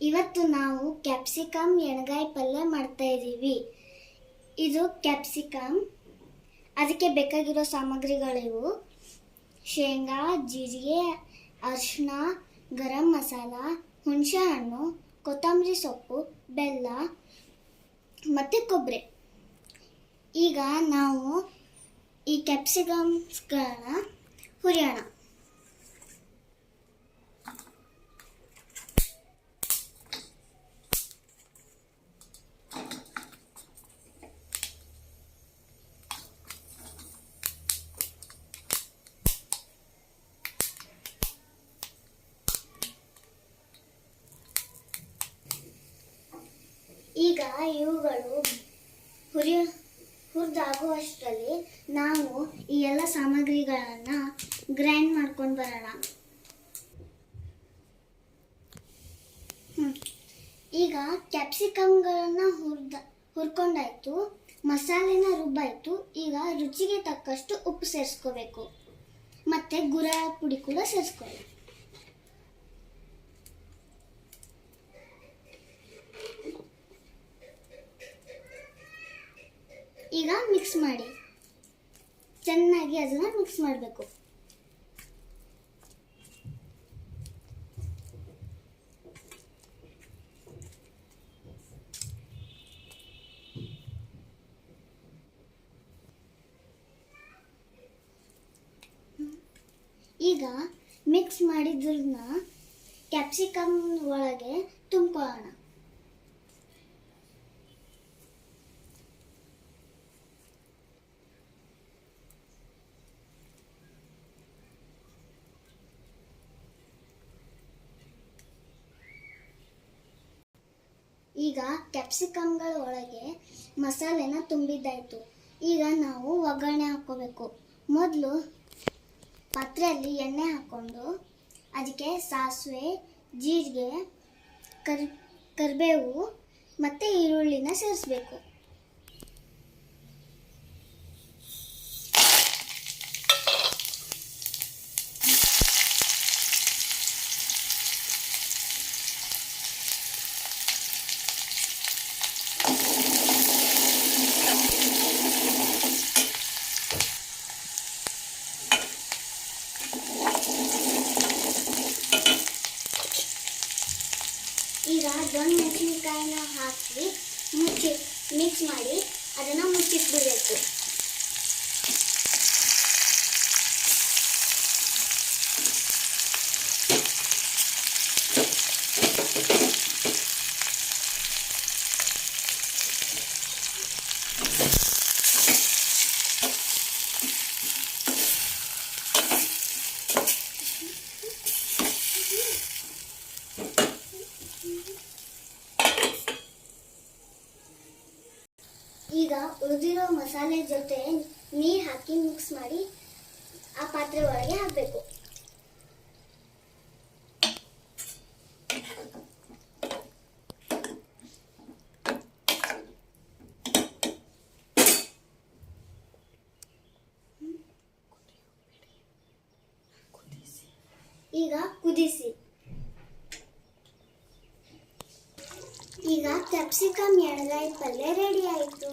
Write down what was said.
ಇವತ್ತು ನಾವು ಕ್ಯಾಪ್ಸಿಕಮ್ ಎಣ್ಗಾಯಿ ಪಲ್ಯ ಮಾಡ್ತಾ ಇದ್ದೀವಿ. ಇದು ಕ್ಯಾಪ್ಸಿಕಮ್. ಅದಕ್ಕೆ ಬೇಕಾಗಿರೋ ಸಾಮಗ್ರಿಗಳಿವು: ಶೇಂಗಾ, ಜೀರಿಗೆ, ಅರಿಶಿನ, ಗರಂ ಮಸಾಲ, ಹುಣಸೆ ಹಣ್ಣು, ಕೊತ್ತಂಬರಿ ಸೊಪ್ಪು, ಬೆಲ್ಲ ಮತ್ತು ಕೊಬ್ಬರಿ. ಈಗ ನಾವು ಈ ಕ್ಯಾಪ್ಸಿಕಮ್ಸ್ಗಳನ್ನ ಹುರಿಯೋಣ. ಈಗ ಇವುಗಳು ಹುರಿದಾಗುವಷ್ಟರಲ್ಲಿ ನಾವು ಈ ಎಲ್ಲ ಸಾಮಗ್ರಿಗಳನ್ನು ಗ್ರೈಂಡ್ ಮಾಡ್ಕೊಂಡು ಬರೋಣ. ಈಗ ಕ್ಯಾಪ್ಸಿಕಮ್ಗಳನ್ನು ಹುರ್ಕೊಂಡಾಯ್ತು, ಮಸಾಲೆನ ರುಬ್ಬಾಯ್ತು. ಈಗ ರುಚಿಗೆ ತಕ್ಕಷ್ಟು ಉಪ್ಪು ಸೇರಿಸ್ಕೋಬೇಕು, ಮತ್ತು ಗುರಾಳ ಪುಡಿ ಕೂಡ ಸೇರಿಸ್ಕೊಳ್ಳಿ. ಈಗ ಮಿಕ್ಸ್ ಮಾಡಿ, ಚೆನ್ನಾಗಿ ಅದನ್ನ ಮಿಕ್ಸ್ ಮಾಡಬೇಕು. ಈಗ ಮಿಕ್ಸ್ ಮಾಡಿದ್ರನ್ನ ಕ್ಯಾಪ್ಸಿಕಮ್ ಒಳಗೆ ತುಂಬ್ಕೊಳ್ಳೋಣ. ಈಗ ಕ್ಯಾಪ್ಸಿಕಮ್ಗಳ ಒಳಗೆ ಮಸಾಲೆನ ತುಂಬಿದ್ದಾಯಿತು. ಈಗ ನಾವು ಒಗ್ಗರಣೆ ಹಾಕ್ಕೋಬೇಕು. ಮೊದಲು ಪಾತ್ರೆಯಲ್ಲಿ ಎಣ್ಣೆ ಹಾಕ್ಕೊಂಡು ಅದಕ್ಕೆ ಸಾಸಿವೆ, ಜೀರಿಗೆ, ಕರಿಬೇವು ಮತ್ತು ಈರುಳ್ಳಿನ ಸೇರಿಸ್ಬೇಕು. ಈಗ ದೊಣ್ಣೆ ಮೆಣಸಿನಕಾಯಿನ ಹಾಕಿ ಮಿಕ್ಸ್ ಮಾಡಿ ಅದನ್ನು ಮುಚ್ಚಿಟ್ಬಿಡಬೇಕು. ಈಗ ಉಳಿದಿರೋ ಮಸಾಲೆ ಜೊತೆ ನೀರು ಹಾಕಿ ಮಿಕ್ಸ್ ಮಾಡಿ ಆ ಪಾತ್ರೆ ಒಳಗೆ ಹಾಕಬೇಕು. ಈಗ ಕುದಿಸಿ. ಈಗ ಕ್ಯಾಪ್ಸಿಕಮ್ ಎಣ್ಗಾಯಿ ಪಲ್ಯ ರೆಡಿ ಆಯಿತು.